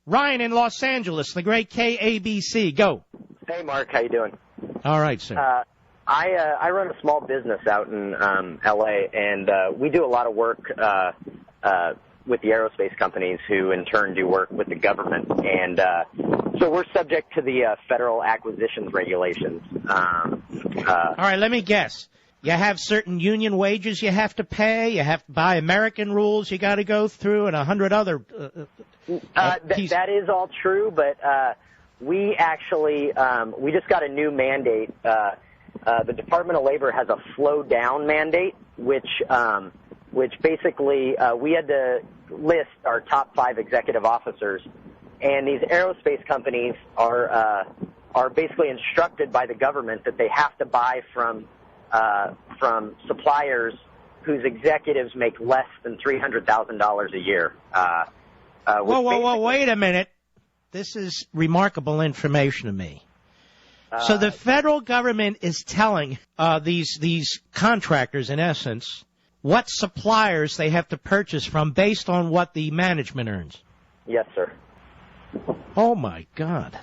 Ryan in Los Angeles, the great KABC. Go. Hey, Mark. How you doing? All right, sir. I run a small business out in L.A., and we do a lot of work with the aerospace companies who, in turn, do work with the government. And so we're subject to the federal acquisitions regulations. All right, let me guess. You have certain union wages you have to pay. You have to buy American rules you got to go through, and 100 other that is all true, but we actually we just got a new mandate. The Department of Labor has a flow down mandate, which basically we had to list our top 5 executive officers, and these aerospace companies are basically instructed by the government that they have to buy from suppliers whose executives make less than $300,000 a year. Whoa, wait a minute. This is remarkable information to me. So the federal government is telling these contractors, in essence, what suppliers they have to purchase from based on what the management earns. Yes, sir. Oh, my God.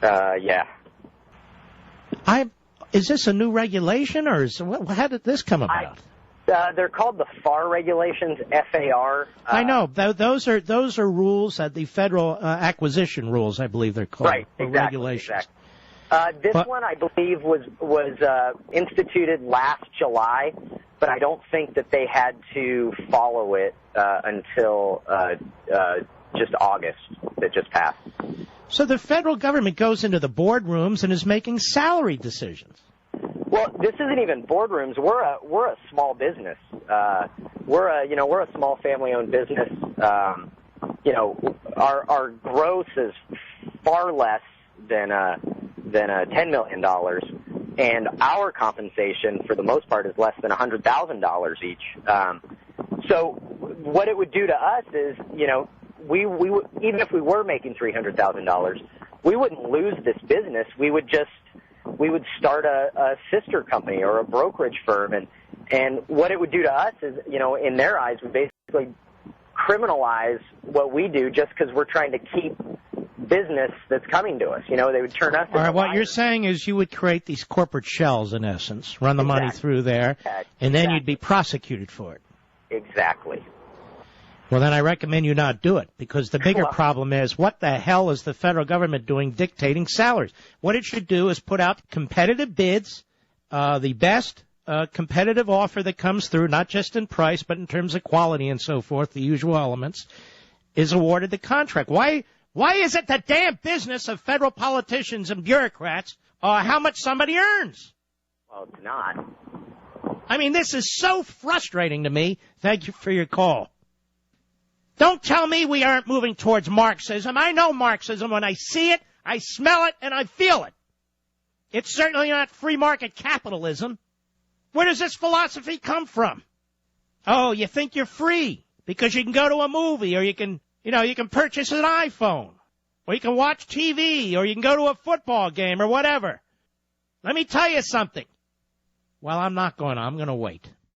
Yeah. Is this a new regulation, or how did this come about? They're called the FAR regulations, F-A-R. I know. Those are rules, the federal acquisition rules, I believe they're called. Right, exactly. Regulations. This one, I believe, was instituted last July, but I don't think that they had to follow it until just August that just passed. So the federal government goes into the boardrooms and is making salary decisions. Well, this isn't even boardrooms. We're a small business. We're a small family-owned business. Our growth is far less than $10 million, and our compensation, for the most part, is less than $100,000 each. So what it would do to us is, we even if we were making $300,000, we wouldn't lose this business. We would start a sister company or a brokerage firm, and what it would do to us is, in their eyes, we basically criminalize what we do just because we're trying to keep business that's coming to us. They would turn us into All right, what liars. you're saying is you would create these corporate shells, in essence, run the money through there, and then you'd be prosecuted for it. Exactly. Well, then I recommend you not do it, because the bigger problem is, what the hell is the federal government doing dictating salaries? What it should do is put out competitive bids, the best competitive offer that comes through, not just in price, but in terms of quality and so forth, the usual elements, is awarded the contract. Why is it the damn business of federal politicians and bureaucrats how much somebody earns? Well, it's not. I mean, this is so frustrating to me. Thank you for your call. Don't tell me we aren't moving towards Marxism. I know Marxism when I see it, I smell it, and I feel it. It's certainly not free market capitalism. Where does this philosophy come from? Oh, you think you're free because you can go to a movie, or you can purchase an iPhone, or you can watch TV, or you can go to a football game or whatever. Let me tell you something. Well, I'm not going to. I'm going to wait.